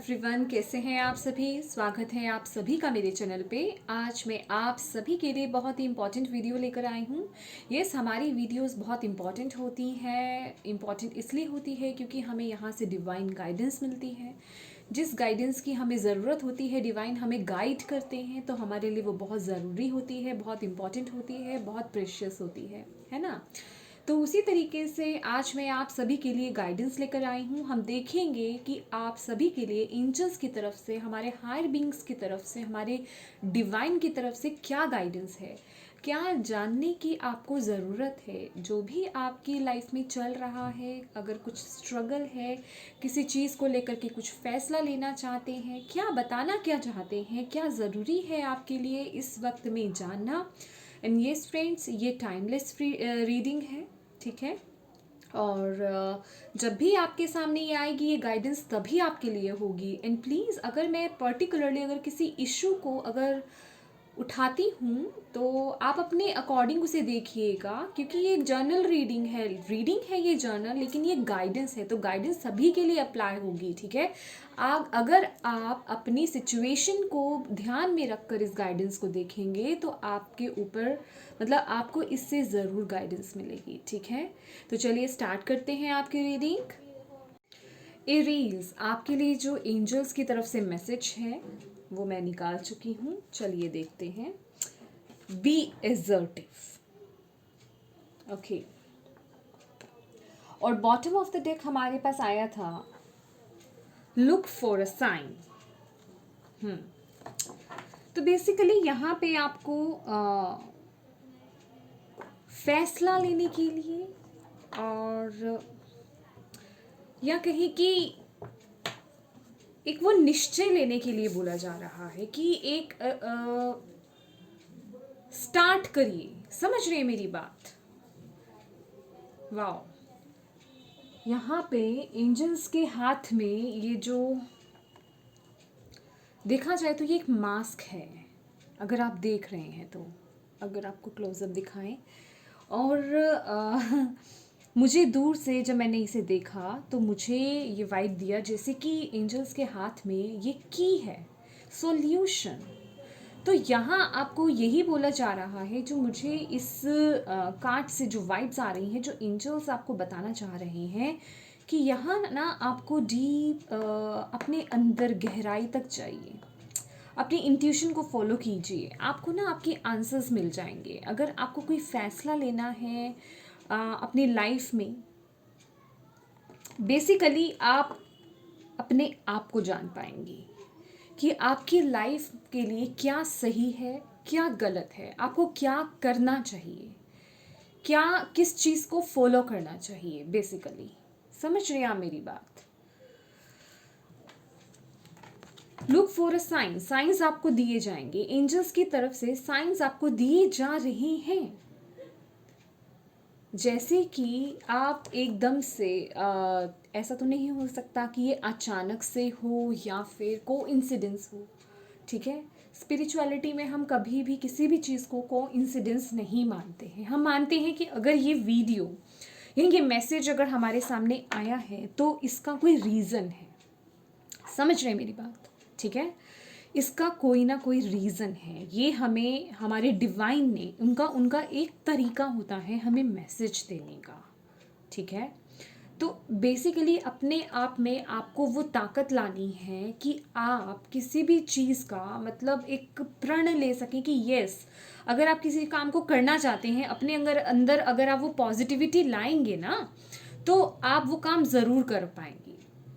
Everyone, कैसे हैं आप सभी। स्वागत है आप सभी का मेरे चैनल पे। आज मैं आप सभी के लिए बहुत ही इम्पॉर्टेंट वीडियो लेकर आई हूँ। यस, हमारी वीडियोस बहुत इम्पॉर्टेंट होती हैं। इम्पॉर्टेंट इसलिए होती है क्योंकि हमें यहाँ से डिवाइन गाइडेंस मिलती है। जिस गाइडेंस की हमें ज़रूरत होती है, डिवाइन हमें गाइड करते हैं, तो हमारे लिए वो बहुत ज़रूरी होती है, बहुत इम्पॉर्टेंट होती है, बहुत प्रेशियस होती है ना। तो उसी तरीके से आज मैं आप सभी के लिए गाइडेंस लेकर आई हूँ। हम देखेंगे कि आप सभी के लिए एंजल्स की तरफ से, हमारे हायर बींग्स की तरफ से, हमारे डिवाइन की तरफ से क्या गाइडेंस है, क्या जानने की आपको ज़रूरत है। जो भी आपकी लाइफ में चल रहा है, अगर कुछ स्ट्रगल है, किसी चीज़ को लेकर के कुछ फैसला लेना चाहते हैं, क्या बताना क्या चाहते हैं, क्या ज़रूरी है आपके लिए इस वक्त में जानना। एंड येस फ्रेंड्स, ये टाइमलेस फ्री रीडिंग है, ठीक है। और जब भी आपके सामने ये आएगी ये गाइडेंस तभी आपके लिए होगी। एंड प्लीज़, अगर मैं पर्टिकुलरली अगर किसी इशू को अगर उठाती हूँ तो आप अपने अकॉर्डिंग उसे देखिएगा, क्योंकि ये जर्नल रीडिंग है ये जर्नल, लेकिन ये गाइडेंस है, तो गाइडेंस सभी के लिए अप्लाई होगी, ठीक है। अगर आप अपनी सिचुएशन को ध्यान में रखकर इस गाइडेंस को देखेंगे तो आपके ऊपर मतलब आपको इससे ज़रूर गाइडेंस मिलेगी, ठीक है। तो चलिए स्टार्ट करते हैं आपकी रीडिंग। एरीज, आपके लिए जो एंजल्स की तरफ से मैसेज है वो मैं निकाल चुकी हूँ। चलिए देखते हैं। Be assertive, okay. और बॉटम ऑफ द डेक हमारे पास आया था लुक फॉर अ साइन। तो बेसिकली यहाँ पे आपको फैसला लेने के लिए, और या कहीं कि एक वो निश्चय लेने के लिए बोला जा रहा है कि एक स्टार्ट करिए। समझ रहे हैं मेरी बात। वाओ, यहाँ पे एंजल्स के हाथ में ये जो देखा जाए तो ये एक मास्क है। अगर आप देख रहे हैं तो अगर आपको क्लोजअप दिखाएं, और मुझे दूर से जब मैंने इसे देखा तो मुझे ये वाइब दिया जैसे कि एंजल्स के हाथ में ये की है, सॉल्यूशन। तो यहाँ आपको यही बोला जा रहा है, जो मुझे इस कार्ड से जो वाइब्स आ रही हैं, जो एंजल्स आपको बताना चाह रहे हैं कि यहाँ ना आपको डीप अपने अंदर गहराई तक जाइए, अपनी इंट्यूशन को फॉलो कीजिए। आपको ना आपके आंसर्स मिल जाएंगे। अगर आपको कोई फैसला लेना है अपनी लाइफ में, बेसिकली आप अपने आप को जान पाएंगे कि आपकी लाइफ के लिए क्या सही है, क्या गलत है, आपको क्या करना चाहिए, क्या किस चीज़ को फॉलो करना चाहिए। बेसिकली समझ रहे हैं आप मेरी बात। Look for a sign, signs आपको दिए जाएंगे। एंजल्स की तरफ से साइंस आपको दिए जा रहे हैं, जैसे कि आप एकदम से ऐसा तो नहीं हो सकता कि ये अचानक से हो या फिर कोइंसिडेंस हो, ठीक है। स्पिरिचुअलिटी में हम कभी भी किसी भी चीज़ को कोइंसिडेंस नहीं मानते हैं। हम मानते हैं कि अगर ये वीडियो यानी ये मैसेज अगर हमारे सामने आया है तो इसका कोई रीज़न है। समझ रहे हैं मेरी बात, ठीक है। इसका कोई ना कोई रीज़न है। ये हमें हमारे डिवाइन ने उनका उनका एक तरीका होता है हमें मैसेज देने का, ठीक है। तो बेसिकली अपने आप में आपको वो ताकत लानी है कि आप किसी भी चीज़ का मतलब एक प्रण ले सकें कि यस, अगर आप किसी काम को करना चाहते हैं, अपने अंदर अगर आप वो पॉजिटिविटी लाएंगे ना, तो आप वो काम ज़रूर कर पाएंगे।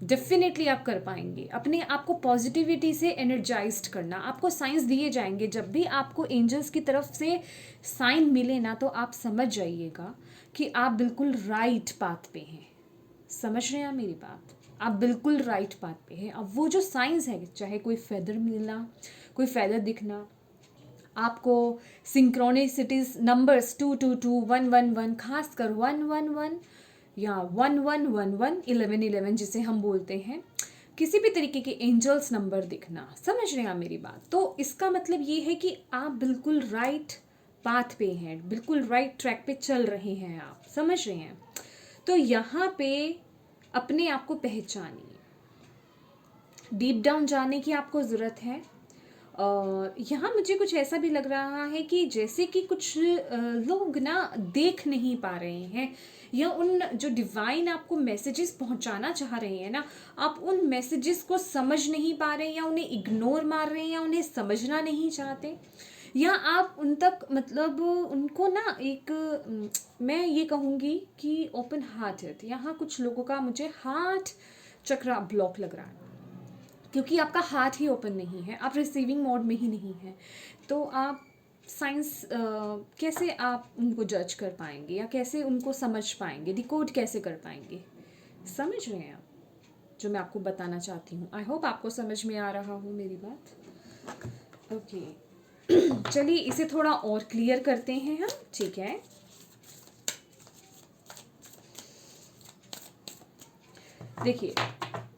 डेफिनेटली आप कर पाएंगे। अपने आप को पॉजिटिविटी से एनर्जाइज्ड करना, आपको साइंस दिए जाएंगे। जब भी आपको एंजल्स की तरफ से साइन मिले ना, तो आप समझ जाइएगा कि आप बिल्कुल राइट पाथ पे हैं। समझ रहे हैं आप मेरी बात, आप बिल्कुल राइट पाथ पे हैं। अब वो जो साइंस है, चाहे कोई फेदर मिलना, कोई फेदर दिखना, आपको सिंक्रोनिसिटीज नंबर्स 222 111, खासकर 111 या 1111 1111 जिसे हम बोलते हैं, किसी भी तरीके के एंजल्स नंबर दिखना, समझ रहे हैं आप मेरी बात। तो इसका मतलब ये है कि आप बिल्कुल राइट पाथ पे हैं, बिल्कुल राइट ट्रैक पे चल रहे हैं आप, समझ रहे हैं। तो यहाँ पे अपने आप को पहचानिए। डीप डाउन जाने की आपको ज़रूरत है। यहाँ मुझे कुछ ऐसा भी लग रहा है कि जैसे कि कुछ लोग ना देख नहीं पा रहे हैं, या उन जो डिवाइन आपको मैसेजेस पहुंचाना चाह रहे हैं ना, आप उन मैसेजेस को समझ नहीं पा रहे हैं, या उन्हें इग्नोर मार रहे हैं, या उन्हें समझना नहीं चाहते, या आप उन तक मतलब उनको ना एक मैं ये कहूँगी कि ओपन हार्टेड, यहाँ कुछ लोगों का मुझे हार्ट चक्रा ब्लॉक लग रहा है, क्योंकि आपका हार्ट ही ओपन नहीं है, आप रिसीविंग मोड में ही नहीं है। तो आप साइंस कैसे आप उनको जज कर पाएंगे, या कैसे उनको समझ पाएंगे, डिकोड कैसे कर पाएंगे? समझ रहे हैं आप जो मैं आपको बताना चाहती हूँ? आई होप आपको समझ में आ रहा हो मेरी बात। ओके चलिए इसे थोड़ा और क्लियर करते हैं हम, ठीक है। देखिए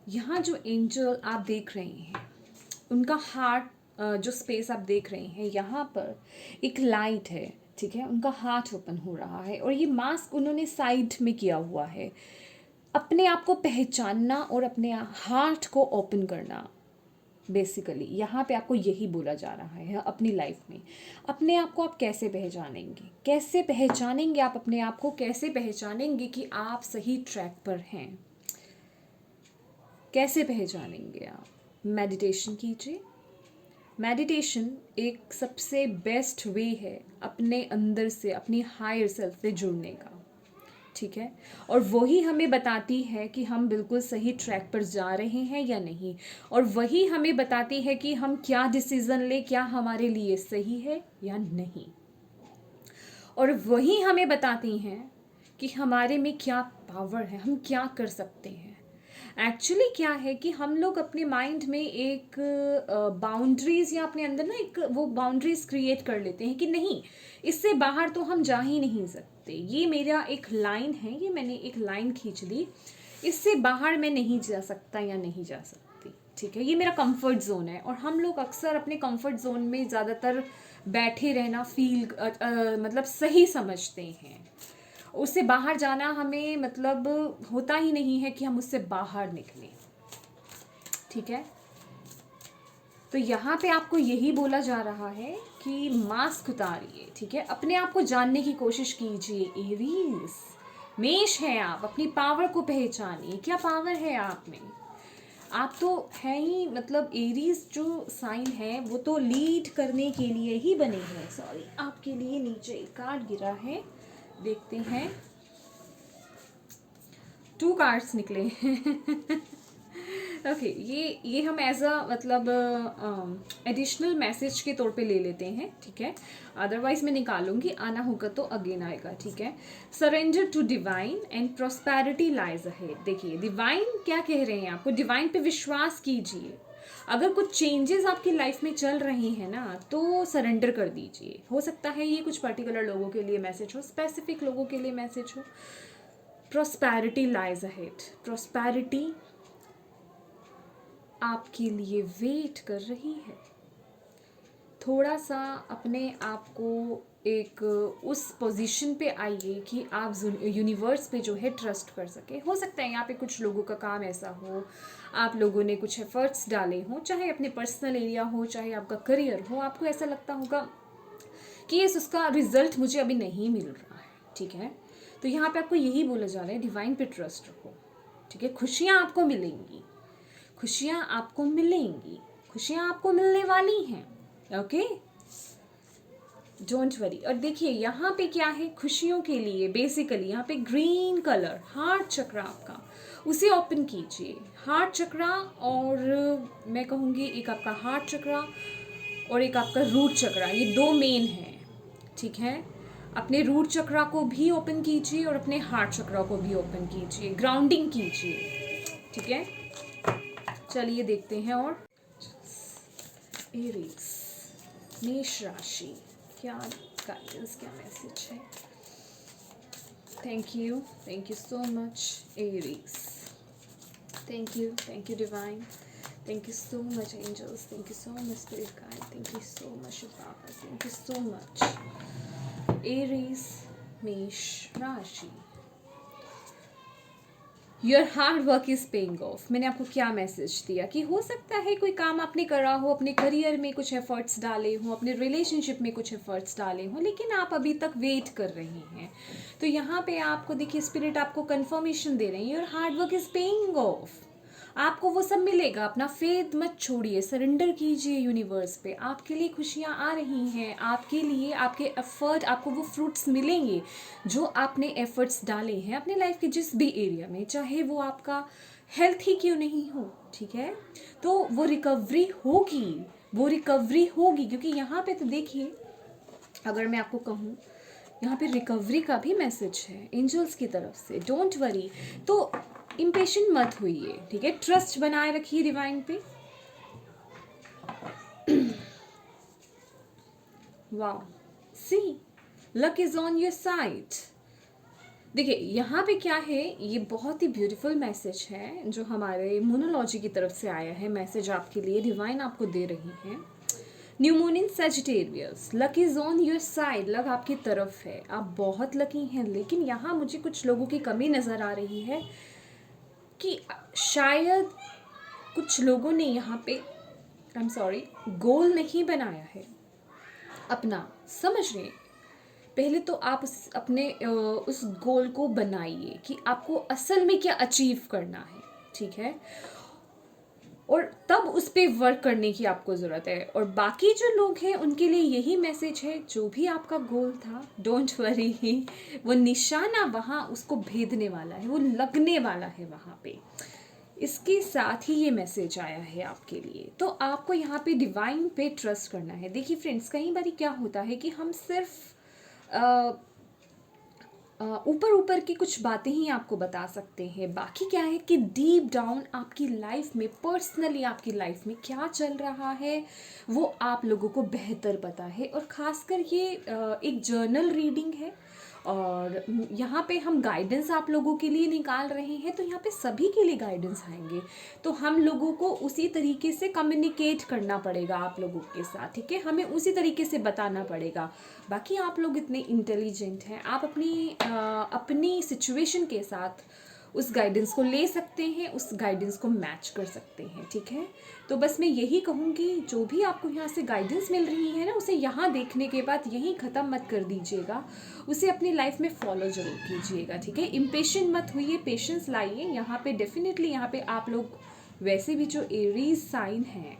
यहाँ जो एंजल आप देख रहे हैं, उनका हार्ट जो स्पेस आप देख रहे हैं, यहाँ पर एक लाइट है, ठीक है। उनका हार्ट ओपन हो रहा है, और ये मास्क उन्होंने साइड में किया हुआ है। अपने आप को पहचानना और अपने हार्ट को ओपन करना, बेसिकली यहाँ पे आपको यही बोला जा रहा है। अपनी लाइफ में अपने आप को आप कैसे पहचानेंगे, कैसे पहचानेंगे आप अपने आप को, कैसे पहचानेंगे कि आप सही ट्रैक पर हैं, कैसे पहचानेंगे आप? मेडिटेशन कीजिए। मेडिटेशन एक सबसे बेस्ट वे है अपने अंदर से, अपनी हायर सेल्फ से जुड़ने का, ठीक है। और वही हमें बताती है कि हम बिल्कुल सही ट्रैक पर जा रहे हैं या नहीं, और वही हमें बताती है कि हम क्या डिसीज़न लें, क्या हमारे लिए सही है या नहीं। और वही हमें बताती हैं कि हमारे में क्या पावर है, हम क्या कर सकते हैं। एक्चुअली क्या है कि हम लोग अपने माइंड में एक बाउंड्रीज, या अपने अंदर ना एक वो बाउंड्रीज क्रिएट कर लेते हैं कि नहीं, इससे बाहर तो हम जा ही नहीं सकते, ये मेरा एक लाइन है, ये मैंने एक लाइन खींच ली, इससे बाहर मैं नहीं जा सकता या नहीं जा सकती, ठीक है, ये मेरा कंफर्ट जोन है। और हम लोग अक्सर अपने कंफर्ट जोन में ज़्यादातर बैठे रहना फील मतलब सही समझते हैं। उससे बाहर जाना हमें मतलब होता ही नहीं है कि हम उससे बाहर निकलें, ठीक है। तो यहाँ पे आपको यही बोला जा रहा है कि मास्क उतारिए, ठीक है, अपने आप को जानने की कोशिश कीजिए। एरीज मेष है आप, अपनी पावर को पहचानिए, क्या पावर है आप में। आप तो है ही, मतलब एरीज जो साइन है वो तो लीड करने के लिए ही बने हैं। सॉरी, आपके लिए नीचे एक कार्ड गिरा है, देखते हैं। 2 कार्ड्स निकले ओके ये हम एज अ मतलब एडिशनल मैसेज के तौर पे ले लेते हैं, ठीक है। अदरवाइज मैं निकालूंगी, आना होगा तो अगेन आएगा, ठीक है। Surrender to divine and prosperity lies ahead. देखिए डिवाइन क्या कह रहे हैं आपको, डिवाइन पे विश्वास कीजिए। अगर कुछ चेंजेस आपकी लाइफ में चल रही हैं ना, तो सरेंडर कर दीजिए। हो सकता है ये कुछ पर्टिकुलर लोगों के लिए मैसेज हो, स्पेसिफिक लोगों के लिए मैसेज हो। प्रॉस्पेरिटी लाइज अहेड, प्रॉस्पेरिटी आपके लिए वेट कर रही है। थोड़ा सा अपने आप को एक उस पोजीशन पे आइए कि आप यूनिवर्स पे जो है ट्रस्ट कर सके। हो सकता है यहाँ पे कुछ लोगों का काम ऐसा हो, आप लोगों ने कुछ एफर्ट्स डाले हों, चाहे अपने पर्सनल एरिया हो, चाहे आपका करियर हो, आपको ऐसा लगता होगा कि ये उसका रिजल्ट मुझे अभी नहीं मिल रहा है, ठीक है। तो यहाँ पे आपको यही बोला जा रहा है, डिवाइन पे ट्रस्ट रखो, ठीक है। खुशियाँ आपको मिलेंगी, खुशियाँ आपको मिलेंगी, खुशियाँ आपको मिलने वाली हैं, ओके, डोंट वरी। और देखिए यहाँ पे क्या है, खुशियों के लिए बेसिकली यहाँ पे ग्रीन कलर हार्ट चक्र आपका, उसे ओपन कीजिए। हार्ट चक्र, और मैं कहूँगी एक आपका हार्ट चक्र और एक आपका रूट चक्र, ये 2 मेन हैं, ठीक है। अपने रूट चक्र को भी ओपन कीजिए और अपने हार्ट चक्र को भी ओपन कीजिए, ग्राउंडिंग कीजिए, ठीक है। चलिए देखते हैं। और एरीज मेष राशि, क्या गाइडेंस, क्या मैसेज है? Thank you so much Aries, thank you divine, thank you so much angels, thank you so much spirit guide, thank you so much Baba, thank you so much. Aries मेष राशि, your hard work is paying off. मैंने आपको क्या message दिया कि हो सकता है कोई काम आपने करा हो, अपने करियर में कुछ एफर्ट्स डाले हों, अपने रिलेशनशिप में कुछ एफर्ट्स डाले हों, लेकिन आप अभी तक वेट कर रहे हैं। तो यहाँ पे आपको देखिए स्पिरिट आपको कंफर्मेशन दे रहे हैं, your hard work is paying of. आपको वो सब मिलेगा। अपना फेथ मत छोड़िए, सरेंडर कीजिए यूनिवर्स पे। आपके लिए खुशियाँ आ रही हैं, आपके लिए आपके एफर्ट, आपको वो फ्रूट्स मिलेंगे जो आपने एफर्ट्स डाले हैं अपने लाइफ के जिस भी एरिया में, चाहे वो आपका हेल्थ ही क्यों नहीं हो, ठीक है। तो वो रिकवरी होगी, वो रिकवरी होगी, क्योंकि यहाँ पे तो देखिए, अगर मैं आपको कहूँ यहाँ पे रिकवरी का भी मैसेज है एंजल्स की तरफ से, डोंट वरी। तो इम्पेशेंट मत होइए, ठीक है। ट्रस्ट बनाए रखिए डिवाइन पे। Wow, see luck is on your side. देखिए यहाँ पे क्या है, ये बहुत ही ब्यूटीफुल मैसेज है जो हमारे मोनोलॉजी की तरफ से आया है। मैसेज आपके लिए डिवाइन आपको दे रही है। New moon in Sagittarius, luck is on your side. Luck आपकी तरफ है, आप बहुत लकी हैं। लेकिन यहाँ मुझे कुछ लोगों की कमी नज़र आ रही है कि शायद कुछ लोगों ने यहाँ पे, आई एम सॉरी, गोल नहीं बनाया है अपना। समझ रहे हैं? पहले तो आप उस गोल को बनाइए कि आपको असल में क्या अचीव करना है, ठीक है। और तब उस पर वर्क करने की आपको ज़रूरत है। और बाकी जो लोग हैं उनके लिए यही मैसेज है, जो भी आपका गोल था, डोंट वरी, वो निशाना वहाँ उसको भेदने वाला है, वो लगने वाला है वहाँ पे। इसके साथ ही ये मैसेज आया है आपके लिए। तो आपको यहाँ पे डिवाइन पे ट्रस्ट करना है। देखिए फ्रेंड्स, कई बार क्या होता है कि हम सिर्फ ऊपर ऊपर की कुछ बातें ही आपको बता सकते हैं। बाकी क्या है कि डीप डाउन आपकी लाइफ में, पर्सनली आपकी लाइफ में क्या चल रहा है वो आप लोगों को बेहतर पता है। और ख़ासकर ये एक जर्नल रीडिंग है और यहाँ पे हम गाइडेंस आप लोगों के लिए निकाल रहे हैं। तो यहाँ पे सभी के लिए गाइडेंस आएंगे, तो हम लोगों को उसी तरीके से कम्युनिकेट करना पड़ेगा आप लोगों के साथ, ठीक है। हमें उसी तरीके से बताना पड़ेगा। बाकी आप लोग इतने इंटेलिजेंट हैं, आप अपनी सिचुएशन के साथ उस गाइडेंस को ले सकते हैं, उस गाइडेंस को मैच कर सकते हैं, ठीक है। तो बस मैं यही कहूँगी, जो भी आपको यहाँ से गाइडेंस मिल रही है ना, उसे यहाँ देखने के बाद यहीं ख़त्म मत कर दीजिएगा, उसे अपनी लाइफ में फॉलो ज़रूर कीजिएगा, ठीक है। इम्पेशेंट मत होइए, पेशेंस लाइए। यहाँ पे डेफिनेटली यहाँ पे आप लोग, वैसे भी जो एरीज साइन हैं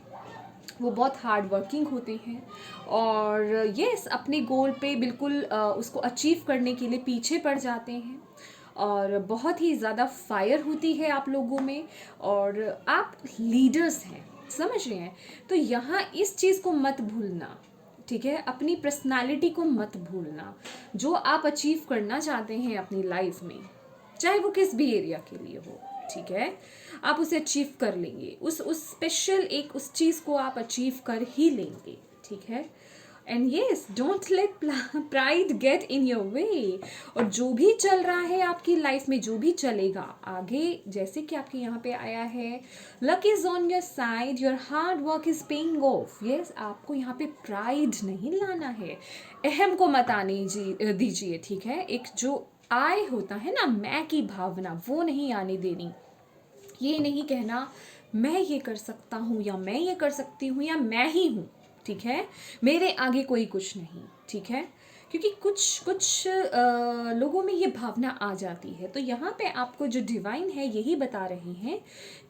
वो बहुत हार्ड वर्किंग होते हैं और यस अपने गोल पे बिल्कुल उसको अचीव करने के लिए पीछे पड़ जाते हैं और बहुत ही ज़्यादा फायर होती है आप लोगों में और आप लीडर्स हैं, समझ रहे हैं। तो यहाँ इस चीज़ को मत भूलना, ठीक है। अपनी पर्सनालिटी को मत भूलना। जो आप अचीव करना चाहते हैं अपनी लाइफ में, चाहे वो किस भी एरिया के लिए हो, ठीक है, आप उसे अचीव कर लेंगे। उस स्पेशल एक उस चीज़ को आप अचीव कर ही लेंगे, ठीक है। And yes, don't let pride get in your way. और जो भी चल रहा है आपकी लाइफ में, जो भी चलेगा आगे, जैसे कि आपके यहाँ पे आया है, luck is on your side, your hard work is paying off. Yes, आपको यहाँ पे प्राइड नहीं लाना है, अहम को मत आने दीजिए, ठीक है। एक जो आय होता है ना, मैं की भावना, वो नहीं आने देनी। ये नहीं कहना मैं ये कर सकता हूँ या मैं ये कर सकती हूँ या मैं ही हूँ, ठीक है, मेरे आगे कोई कुछ नहीं, ठीक है। क्योंकि कुछ लोगों में ये भावना आ जाती है। तो यहाँ पे आपको जो डिवाइन है यही बता रहे हैं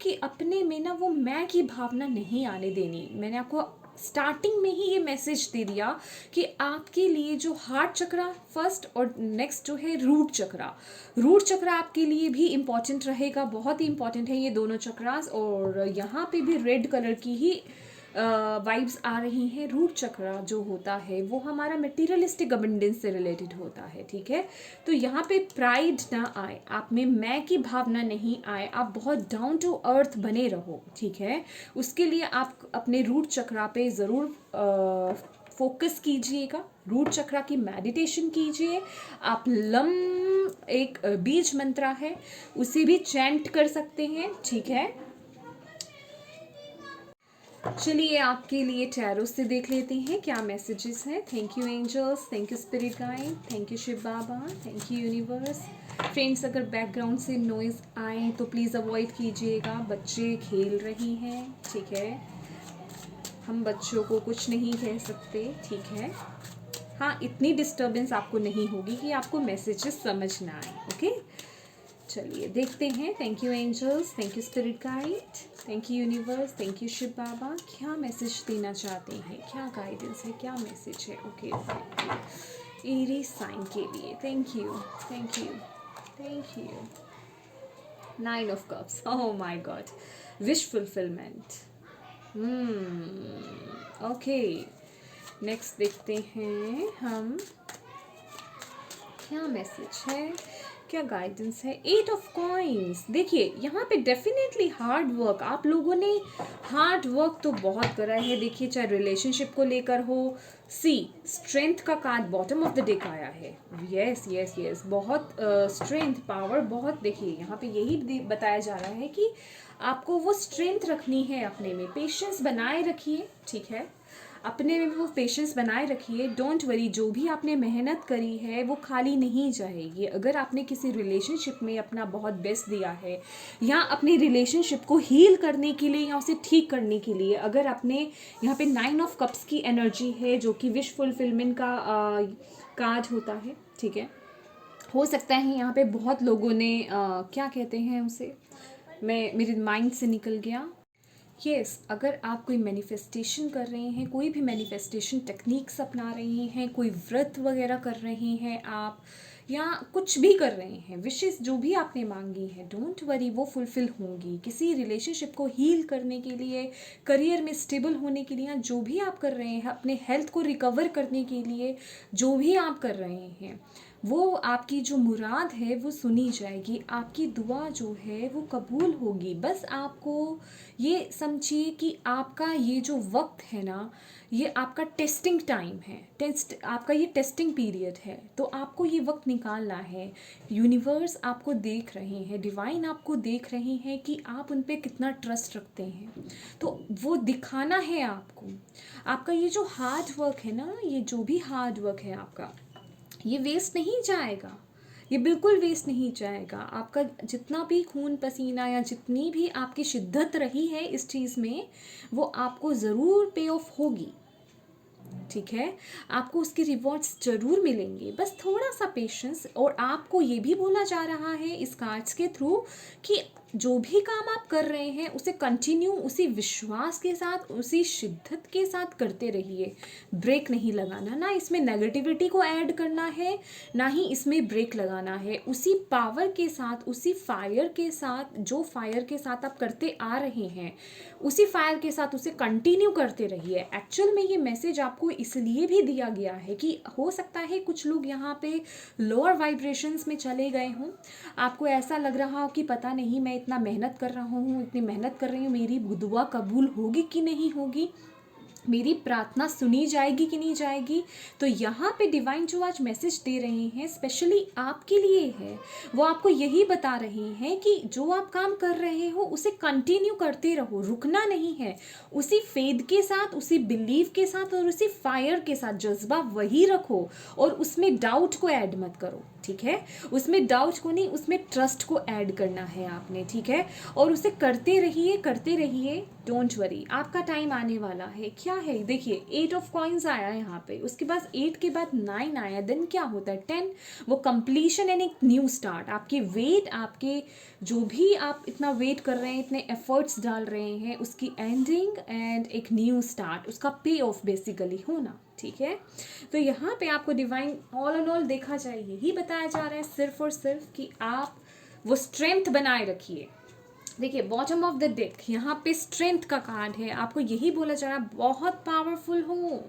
कि अपने में ना वो मैं की भावना नहीं आने देनी। मैंने आपको स्टार्टिंग में ही ये मैसेज दे दिया कि आपके लिए जो हार्ट चक्रा फर्स्ट और नेक्स्ट जो है रूट चक्रा आपके लिए भी इम्पॉर्टेंट रहेगा, बहुत ही इम्पॉर्टेंट है ये दोनों चक्रास। और यहाँ पे भी रेड कलर की ही वाइब्स आ रही हैं। रूट चक्रा जो होता है वो हमारा मटेरियलिस्टिक अबंडेंस से रिलेटेड होता है, ठीक है। तो यहाँ पे प्राइड ना आए, आप में मैं की भावना नहीं आए, आप बहुत डाउन टू अर्थ बने रहो, ठीक है। उसके लिए आप अपने रूट चक्रा पे ज़रूर फोकस कीजिएगा, रूट चक्रा की मेडिटेशन कीजिए। आप एक बीज मंत्रा है उसे भी चैंट कर सकते हैं, ठीक है। चलिए आपके लिए टैरो से देख लेते हैं क्या मैसेजेस हैं। Thank you angels, thank you spirit guide, thank you Shiv Baba, thank you universe. Friends, अगर बैकग्राउंड से नॉइज़ आए तो प्लीज़ अवॉइड कीजिएगा, बच्चे खेल रही हैं, ठीक है। हम बच्चों को कुछ नहीं कह सकते, ठीक है। हाँ, इतनी डिस्टर्बेंस आपको नहीं होगी कि आपको मैसेजेस समझ ना आए, ओके। चलिए देखते हैं। Thank you angels, thank you spirit guide, thank you universe, thank you Shiv Baba. क्या मैसेज देना चाहते हैं, क्या गाइडेंस है, क्या मैसेज है। ओके, एरीज साइन के लिए thank you, thank you, thank you. 9 of cups, oh my God, wish fulfilment. Okay, next देखते हैं हम क्या मैसेज है, क्या गाइडेंस है। 8 ऑफ कॉइन्स। देखिए यहाँ पे डेफिनेटली हार्ड वर्क, आप लोगों ने हार्ड वर्क तो बहुत करा है। देखिए चाहे रिलेशनशिप को लेकर हो, सी स्ट्रेंथ का card bottom of the deck आया है। यस यस यस, बहुत स्ट्रेंथ पावर बहुत। देखिए यहाँ पे यही बताया जा रहा है कि आपको वो स्ट्रेंथ रखनी है अपने में, पेशेंस बनाए रखिए, ठीक है। अपने में वो पेशेंस बनाए रखिए। डोंट वरी, जो भी आपने मेहनत करी है वो खाली नहीं जाएगी। अगर आपने किसी रिलेशनशिप में अपना बहुत बेस्ट दिया है, या अपने रिलेशनशिप को हील करने के लिए या उसे ठीक करने के लिए, अगर आपने यहाँ पे 9 ऑफ कप्स की एनर्जी है जो कि विश फुलफिलमेंट का कार्ड होता है, ठीक है। हो सकता है यहाँ पे बहुत लोगों ने क्या कहते हैं उसे, मेरे माइंड से निकल गया। यस, अगर आप कोई मैनिफेस्टेशन कर रहे हैं, कोई भी मैनिफेस्टेशन टेक्निक्स अपना रहे हैं, कोई व्रत वगैरह कर रहे हैं आप, या कुछ भी कर रहे हैं, विशेस जो भी आपने मांगी है, डोंट वरी, वो फुलफिल होंगी। किसी रिलेशनशिप को हील करने के लिए, करियर में स्टेबल होने के लिए, जो भी आप कर रहे हैं, अपने हेल्थ को रिकवर करने के लिए जो भी आप कर रहे हैं, वो आपकी जो मुराद है वो सुनी जाएगी। आपकी दुआ जो है वो कबूल होगी। बस आपको ये समझिए कि आपका ये जो वक्त है ना, ये आपका टेस्टिंग टाइम है, आपका ये टेस्टिंग पीरियड है। तो आपको ये वक्त निकालना है। यूनिवर्स आपको देख रहे हैं, डिवाइन आपको देख रहे हैं कि आप उन पर कितना ट्रस्ट रखते हैं। तो वो दिखाना है आपको। आपका ये जो हार्ड वर्क है ना, ये जो भी हार्ड वर्क है आपका, ये वेस्ट नहीं जाएगा, ये बिल्कुल वेस्ट नहीं जाएगा। आपका जितना भी खून पसीना या जितनी भी आपकी शिद्दत रही है इस चीज़ में, वो आपको ज़रूर पे ऑफ होगी, ठीक है। आपको उसके रिवॉर्ड्स ज़रूर मिलेंगे, बस थोड़ा सा पेशेंस। और आपको ये भी बोला जा रहा है इस कार्ड्स के थ्रू कि जो भी काम आप कर रहे हैं उसे कंटिन्यू, उसी विश्वास के साथ, उसी शिद्दत के साथ करते रहिए। ब्रेक नहीं लगाना, ना इसमें नेगेटिविटी को ऐड करना है, ना ही इसमें ब्रेक लगाना है। उसी पावर के साथ, उसी फायर के साथ, जो फायर के साथ आप करते आ रहे हैं, उसी फायर के साथ उसे कंटिन्यू करते रहिए। एक्चुअल में ये मैसेज आपको इसलिए भी दिया गया है कि हो सकता है कुछ लोग यहाँ पे लोअर वाइब्रेशंस में चले गए हों। आपको ऐसा लग रहा हो कि पता नहीं, मैं इतना मेहनत कर रहा हूँ, इतनी मेहनत कर रही हूँ, मेरी दुआ कबूल होगी कि नहीं होगी, मेरी प्रार्थना सुनी जाएगी कि नहीं जाएगी। तो यहाँ पे डिवाइन जो आज मैसेज दे रहे हैं स्पेशली आपके लिए है। वो आपको यही बता रहे हैं कि जो आप काम कर रहे हो उसे कंटिन्यू करते रहो, रुकना नहीं है। उसी फेथ के साथ, उसी बिलीव के साथ और उसी फायर के साथ जज्बा वही रखो, और उसमें डाउट को ऐड मत करो, ठीक है। उसमें डाउट को नहीं, उसमें ट्रस्ट को ऐड करना है आपने, ठीक है। और उसे करते रहिए, करते रहिए। डोंट वरी, आपका टाइम आने वाला है। क्या है, देखिए 8 ऑफ कॉइन्स आया है यहाँ पे, उसके बाद 8 के बाद 9 आया, देन क्या होता है 10, वो कंप्लीशन एंड एक न्यू स्टार्ट। आपके वेट, आपके जो भी आप इतना वेट कर रहे हैं, इतने एफर्ट्स डाल रहे हैं, उसकी एंडिंग एंड एक न्यू स्टार्ट, उसका पे ऑफ बेसिकली होना, ठीक है। तो यहाँ पे आपको डिवाइन ऑल एंड ऑल देखा जाए यही बताया जा रहा है सिर्फ और सिर्फ कि आप वो स्ट्रेंथ बनाए रखिए। देखिए बॉटम ऑफ द डेक यहाँ पे स्ट्रेंथ का कार्ड है। आपको यही बोला जा रहा है बहुत पावरफुल हो,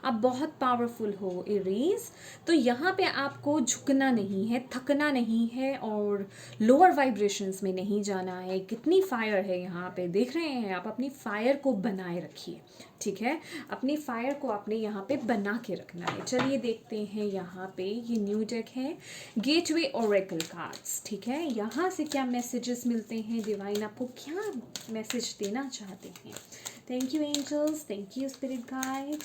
आप बहुत पावरफुल हो एरीज। तो यहाँ पे आपको झुकना नहीं है, थकना नहीं है, और लोअर वाइब्रेशंस में नहीं जाना है। कितनी फायर है यहाँ पे, देख रहे हैं आप। अपनी फायर को बनाए रखिए, ठीक है। अपनी फायर को आपने यहाँ पे बना के रखना है। चलिए देखते हैं यहाँ पे, ये न्यू डेक है गेटवे ओरेकल कार्ड्स, ठीक है। यहाँ से क्या मैसेजेस मिलते हैं, डिवाइन आपको क्या मैसेज देना चाहते हैं। Thank you angels, thank you spirit guide,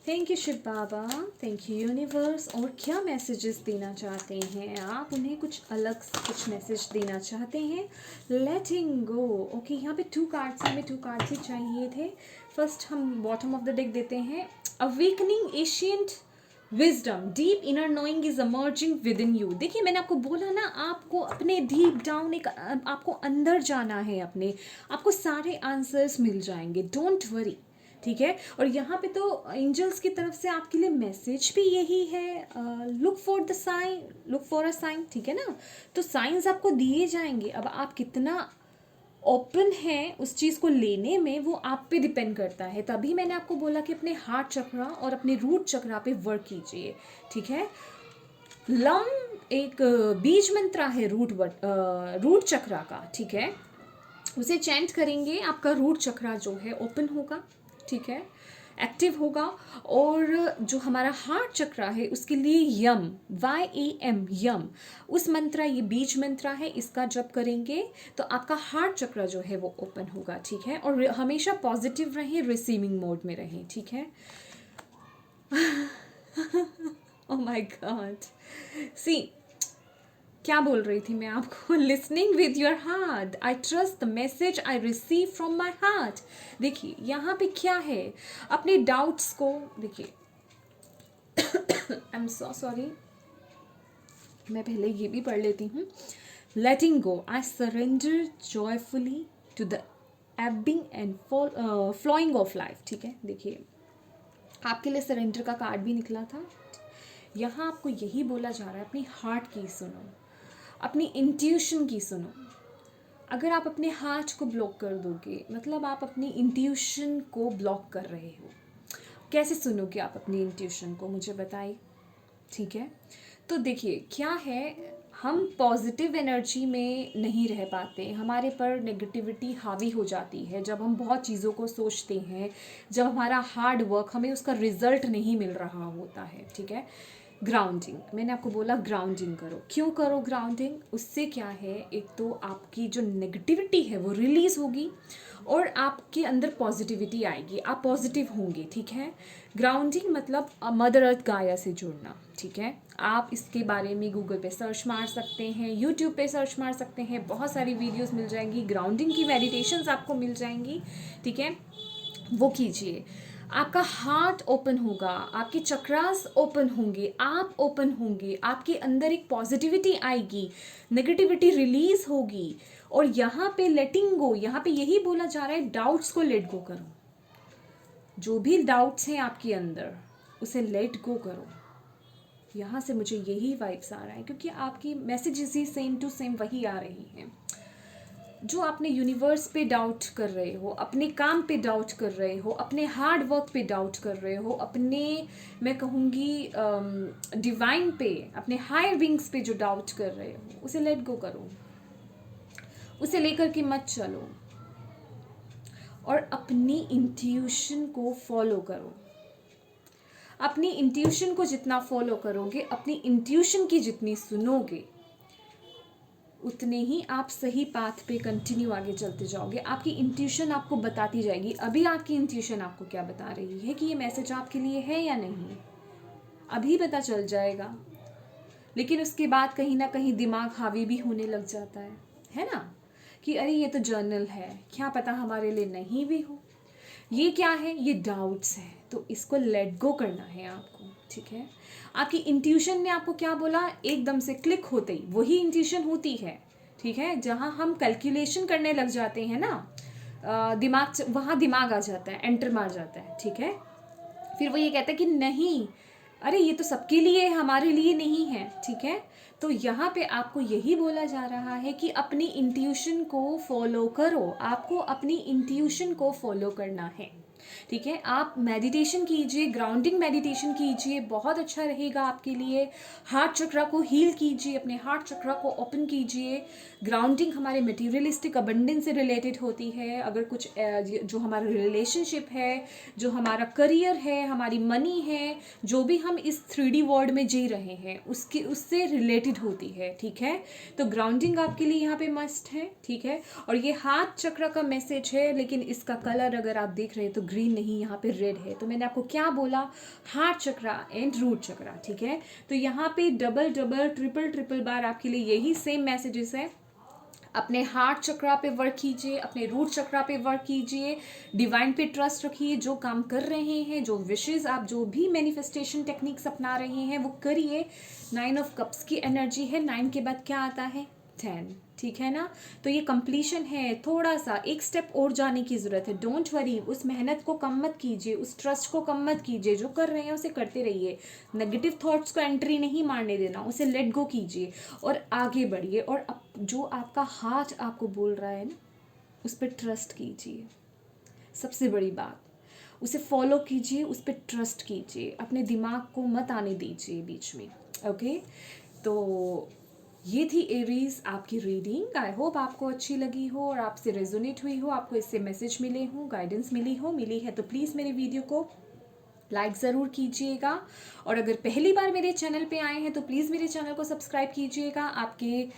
thank you Shiv Baba, thank you universe. और क्या मैसेजेस देना चाहते हैं आप? उन्हें कुछ अलग कुछ मैसेज देना चाहते हैं। लेटिंग गो। ओके, यहाँ पे 2 कार्ड्स, हमें 2 कार्ड्स ही चाहिए थे। फर्स्ट हम बॉटम ऑफ द डेक देते हैं। Awakening ancient wisdom, deep inner knowing is emerging with in you. देखिए मैंने आपको बोला ना, आपको अपने डीप डाउन एक आपको अंदर जाना है अपने, आपको सारे आंसर्स मिल जाएंगे, डोंट वरी, ठीक है। और यहाँ पे तो एंजल्स की तरफ से आपके लिए मैसेज भी यही है, look for the sign, look for a sign, ठीक है ना। तो साइंस आपको दिए जाएंगे। अब आप कितना ओपन है उस चीज़ को लेने में, वो आप पे डिपेंड करता है। तभी मैंने आपको बोला कि अपने हार्ट चक्रा और अपने रूट चक्रा पे वर्क कीजिए, ठीक है। लम एक बीज मंत्र है रूट चक्रा का, ठीक है। उसे चैंट करेंगे, आपका रूट चक्रा जो है ओपन होगा, ठीक है, एक्टिव होगा। और जो हमारा हार्ट चक्रा है उसके लिए यम, YAM, यम, उस मंत्र, ये बीज मंत्र है, इसका जप करेंगे तो आपका हार्ट चक्रा जो है वो ओपन होगा, ठीक है। और हमेशा पॉजिटिव रहें, रिसीविंग मोड में रहें, ठीक है। ओह माय गॉड, सी क्या बोल रही थी मैं आपको? Listening with your heart, I trust the message I receive from my heart. देखिए यहाँ पे क्या है, अपने डाउट्स को देखिए। आई एम सो सॉरी, मैं पहले ये भी पढ़ लेती हूँ। Letting go, I surrender joyfully to the ebbing and flowing of life, ठीक है। देखिए आपके लिए सरेंडर का कार्ड भी निकला था। यहाँ आपको यही बोला जा रहा है, अपनी हार्ट की सुनो, अपनी इंट्यूशन की सुनो। अगर आप अपने हार्ट को ब्लॉक कर दोगे, मतलब आप अपनी इंट्यूशन को ब्लॉक कर रहे हो। कैसे सुनोगे आप अपनी इंट्यूशन को, मुझे बताइए, ठीक है। तो देखिए क्या है, हम पॉजिटिव एनर्जी में नहीं रह पाते, हमारे पर नेगेटिविटी हावी हो जाती है जब हम बहुत चीज़ों को सोचते हैं, जब हमारा हार्ड वर्क हमें उसका रिजल्ट नहीं मिल रहा होता है, ठीक है। ग्राउंडिंग, मैंने आपको बोला ग्राउंडिंग करो। क्यों करो ग्राउंडिंग? उससे क्या है, एक तो आपकी जो नेगेटिविटी है वो रिलीज़ होगी और आपके अंदर पॉजिटिविटी आएगी, आप पॉजिटिव होंगे, ठीक है। ग्राउंडिंग मतलब मदर अर्थ गाया से जुड़ना, ठीक है। आप इसके बारे में गूगल पे सर्च मार सकते हैं, यूट्यूब पे सर्च मार सकते हैं, बहुत सारी वीडियोस मिल जाएंगी, ग्राउंडिंग की मेडिटेशंस आपको मिल जाएंगी, ठीक है। वो कीजिए, आपका हार्ट ओपन होगा, आपके चक्रास ओपन होंगे, आप ओपन होंगे, आपके अंदर एक पॉजिटिविटी आएगी, नेगेटिविटी रिलीज होगी। और यहाँ पे लेटिंग गो, यहाँ पे यही बोला जा रहा है, डाउट्स को लेट गो करो। जो भी डाउट्स हैं आपके अंदर उसे लेट गो करो। यहाँ से मुझे यही वाइब्स आ रहा है, क्योंकि आपकी मैसेजेस ही सेम टू सेम वही आ रही हैं। जो आपने यूनिवर्स पे डाउट कर रहे हो, अपने काम पे डाउट कर रहे हो, अपने हार्ड वर्क पे डाउट कर रहे हो, अपने, मैं कहूँगी डिवाइन पे, अपने हायर विंग्स पे जो डाउट कर रहे हो, उसे लेट गो करो, उसे लेकर के मत चलो और अपनी इंट्यूशन को फॉलो करो। अपनी इंट्यूशन को जितना फॉलो करोगे, अपनी इंट्यूशन की जितनी सुनोगे, उतने ही आप सही पाथ पे कंटिन्यू आगे चलते जाओगे। आपकी इंट्यूशन आपको बताती जाएगी। अभी आपकी इंट्यूशन आपको क्या बता रही है कि ये मैसेज आपके लिए है या नहीं, अभी पता चल जाएगा। लेकिन उसके बाद कहीं ना कहीं दिमाग हावी भी होने लग जाता है ना, कि अरे ये तो जर्नल है, क्या पता हमारे लिए नहीं भी हो। ये क्या है, ये डाउट्स है, तो इसको लेट गो करना है आपको, ठीक है। आपकी इंट्यूशन ने आपको क्या बोला, एकदम से क्लिक होते ही वही इंट्यूशन होती है, ठीक है। जहाँ हम कैलकुलेशन करने लग जाते हैं ना, दिमाग, वहाँ दिमाग आ जाता है, एंटर मार जाता है, ठीक है। फिर वो ये कहता है कि नहीं, अरे ये तो सबके लिए है, हमारे लिए नहीं है, ठीक है। तो यहाँ पे आपको यही बोला जा रहा है कि अपनी इंट्यूशन को फॉलो करो, आपको अपनी इंट्यूशन को फॉलो करना है, ठीक है, आप मेडिटेशन कीजिए, ग्राउंडिंग मेडिटेशन कीजिए, बहुत अच्छा रहेगा आपके लिए। हार्ट चक्रा को हील कीजिए, अपने हार्ट चक्रा को ओपन कीजिए। ग्राउंडिंग हमारे मटेरियलिस्टिक अबंडेंस से रिलेटेड होती है। अगर कुछ जो हमारा रिलेशनशिप है, जो हमारा करियर है, हमारी मनी है, जो भी हम इस 3D वर्ल्ड में जी रहे हैं उससे रिलेटेड होती है। ठीक है, तो ग्राउंडिंग आपके लिए यहाँ पे मस्ट है। ठीक है, और ये हाथ चक्र का मैसेज है, लेकिन इसका कलर अगर आप देख रहे हैं तो ग्रीन नहीं, यहाँ पे रेड है। तो मैंने आपको क्या बोला, हार्ट चक्रा एंड रूट चक्रा। ठीक है, तो यहाँ पे डबल डबल ट्रिपल ट्रिपल बार आपके लिए यही सेम मैसेजेस है। अपने हार्ट चक्रा पे वर्क कीजिए, अपने रूट चक्रा पे वर्क कीजिए, डिवाइन पे ट्रस्ट रखिए। जो काम कर रहे हैं, जो विशेस आप जो भी मैनिफेस्टेशन टेक्निक्स अपना रहे हैं वो करिए। 9 ऑफ कप्स की एनर्जी है, 9 के बाद क्या आता है, 10। ठीक है ना, तो ये कंप्लीशन है। थोड़ा सा एक स्टेप और जाने की ज़रूरत है। डोंट वरी, उस मेहनत को कम मत कीजिए, उस ट्रस्ट को कम मत कीजिए। जो कर रहे हैं उसे करते रहिए, नेगेटिव थॉट्स को एंट्री नहीं मारने देना, उसे लेट गो कीजिए और आगे बढ़िए। और जो आपका हार्ट आपको बोल रहा है ना, उस पर ट्रस्ट कीजिए। सबसे बड़ी बात, उसे फॉलो कीजिए, उस पर ट्रस्ट कीजिए, अपने दिमाग को मत आने दीजिए बीच में। ओके, तो ये थी एरीज आपकी रीडिंग। आई होप आपको अच्छी लगी हो और आपसे रेजोनेट हुई हो, आपको इससे मैसेज मिले हो, गाइडेंस मिली है तो प्लीज़ मेरे वीडियो को लाइक ज़रूर कीजिएगा। और अगर पहली बार मेरे चैनल पे आए हैं तो प्लीज़ मेरे चैनल को सब्सक्राइब कीजिएगा। आपके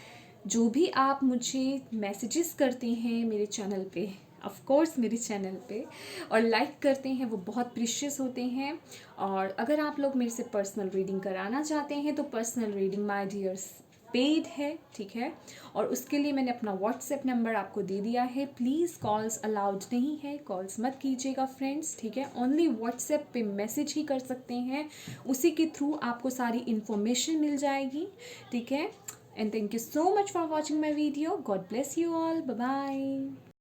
जो भी आप मुझे मैसेजेस करते हैं मेरे चैनल पे, ऑफ कोर्स मेरे चैनल पे, और लाइक करते हैं, वो बहुत प्रीशियस होते हैं। और अगर आप लोग मेरे से पर्सनल रीडिंग कराना चाहते हैं तो personal reading my dears paid है। ठीक है, और उसके लिए मैंने अपना व्हाट्सएप नंबर आपको दे दिया है। प्लीज़ कॉल्स अलाउड नहीं है, कॉल्स मत कीजिएगा फ्रेंड्स। ठीक है, ओनली व्हाट्सएप पे मैसेज ही कर सकते हैं, उसी के थ्रू आपको सारी इन्फॉर्मेशन मिल जाएगी। ठीक है, and thank you so much for watching my video. God bless you all, bye bye.